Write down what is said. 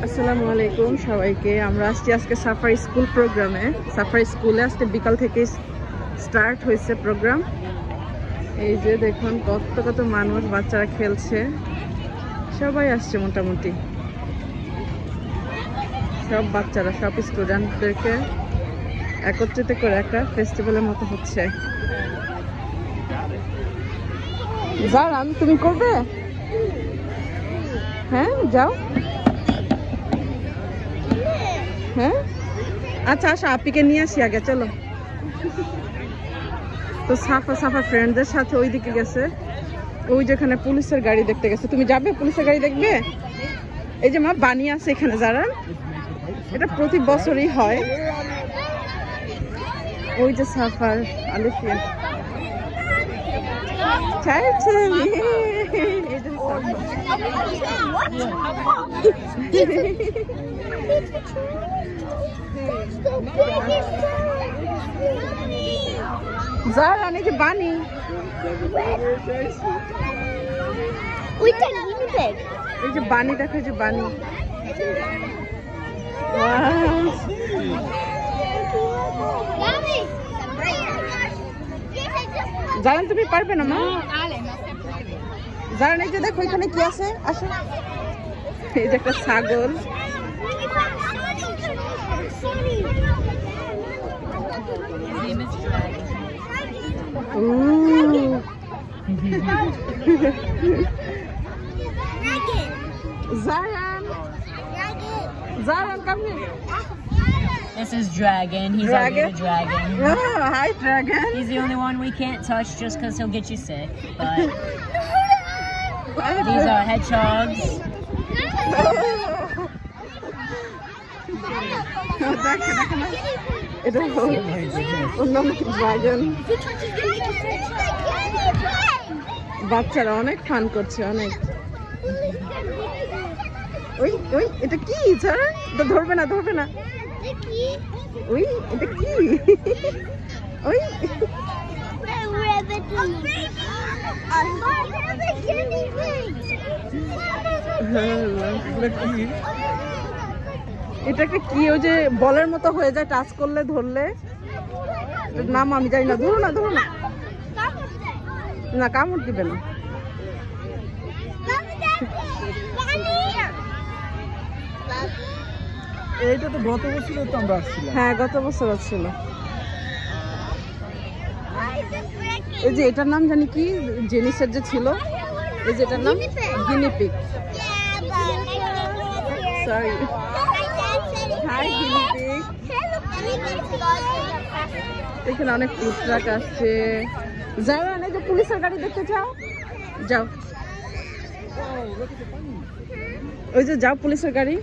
আসসালামু আলাইকুম সবাইকে। আমরা আসছি আজকে সাফারি স্কুল প্রোগ্রামে। সাফারি স্কুলে আজকে বিকাল থেকে স্টার্ট হয়েছে প্রোগ্রাম। এই যে দেখুন কত কত মানুষ, বাচ্চারা খেলছে, সবাই আসছে মোটামুটি। সব বাচ্চারা, সব স্টুডেন্টদেরকে একত্রিত করে একটা ফেস্টিভ্যালের মতো হচ্ছে। জারান, তুমি করবে? হ্যাঁ, যাও। হ্যাঁ, আচ্ছা আসো, আপিকে নিয়ে আসি আগে, চলো। তো সাফা ফ্রেন্ডদের সাথে ওইদিকে গেছে, ওই যেখানে পুলিশের গাড়ি দেখতে গেছে। তুমি যাবে পুলিশের গাড়ি দেখবে? এই যে মা বানিয়ে আছে এখানে, যারা এটা প্রতি বছরই হয়। ওই যে সাফার আলিফিয়া চাইছে। জারান, এই যে বানি, এই যে বানি দেখো, এই যে বানি। জারান, তুমি পারবে না মা? জারান, এই যে দেখো এখানে কি আছে, আসো। এই যে একটা ছাগল। Zaran, come here. This is Dragon. He's our little dragon. Oh, hi, Dragon. He's the only one we can't touch just because he'll get you sick. But these are hedgehogs. এটা ওর নাম ড্রাগন। বাচ্চারা অনেক fun করছে, অনেক। ওই ওই এটা কি স্যার? এটা ধরবে না, ধরবে না। ওই এটা কি? ওই এটা একটা কি, ওই যে বলের মতো হয়ে যায় টাচ করলে, ধরলে। নাম আমি জানি না। ধরো না, ধরো না, না কামড় দিবে না। এইটা তো গত বছর তো আমরা আসছিলাম। হ্যাঁ, গত বছর ছিল। এই যে এটার নাম জানি কি, জেনিসের যে ছিল, এই যে এটার নাম গিনিপিগ। Sorry, high guinea pig. এখানে অনেক ফুড ট্রাক আসছে। যাও, এই যে পুলিশের গাড়ি দেখতে চাও, যাও। ওই যে যাও, পুলিশের গাড়ি।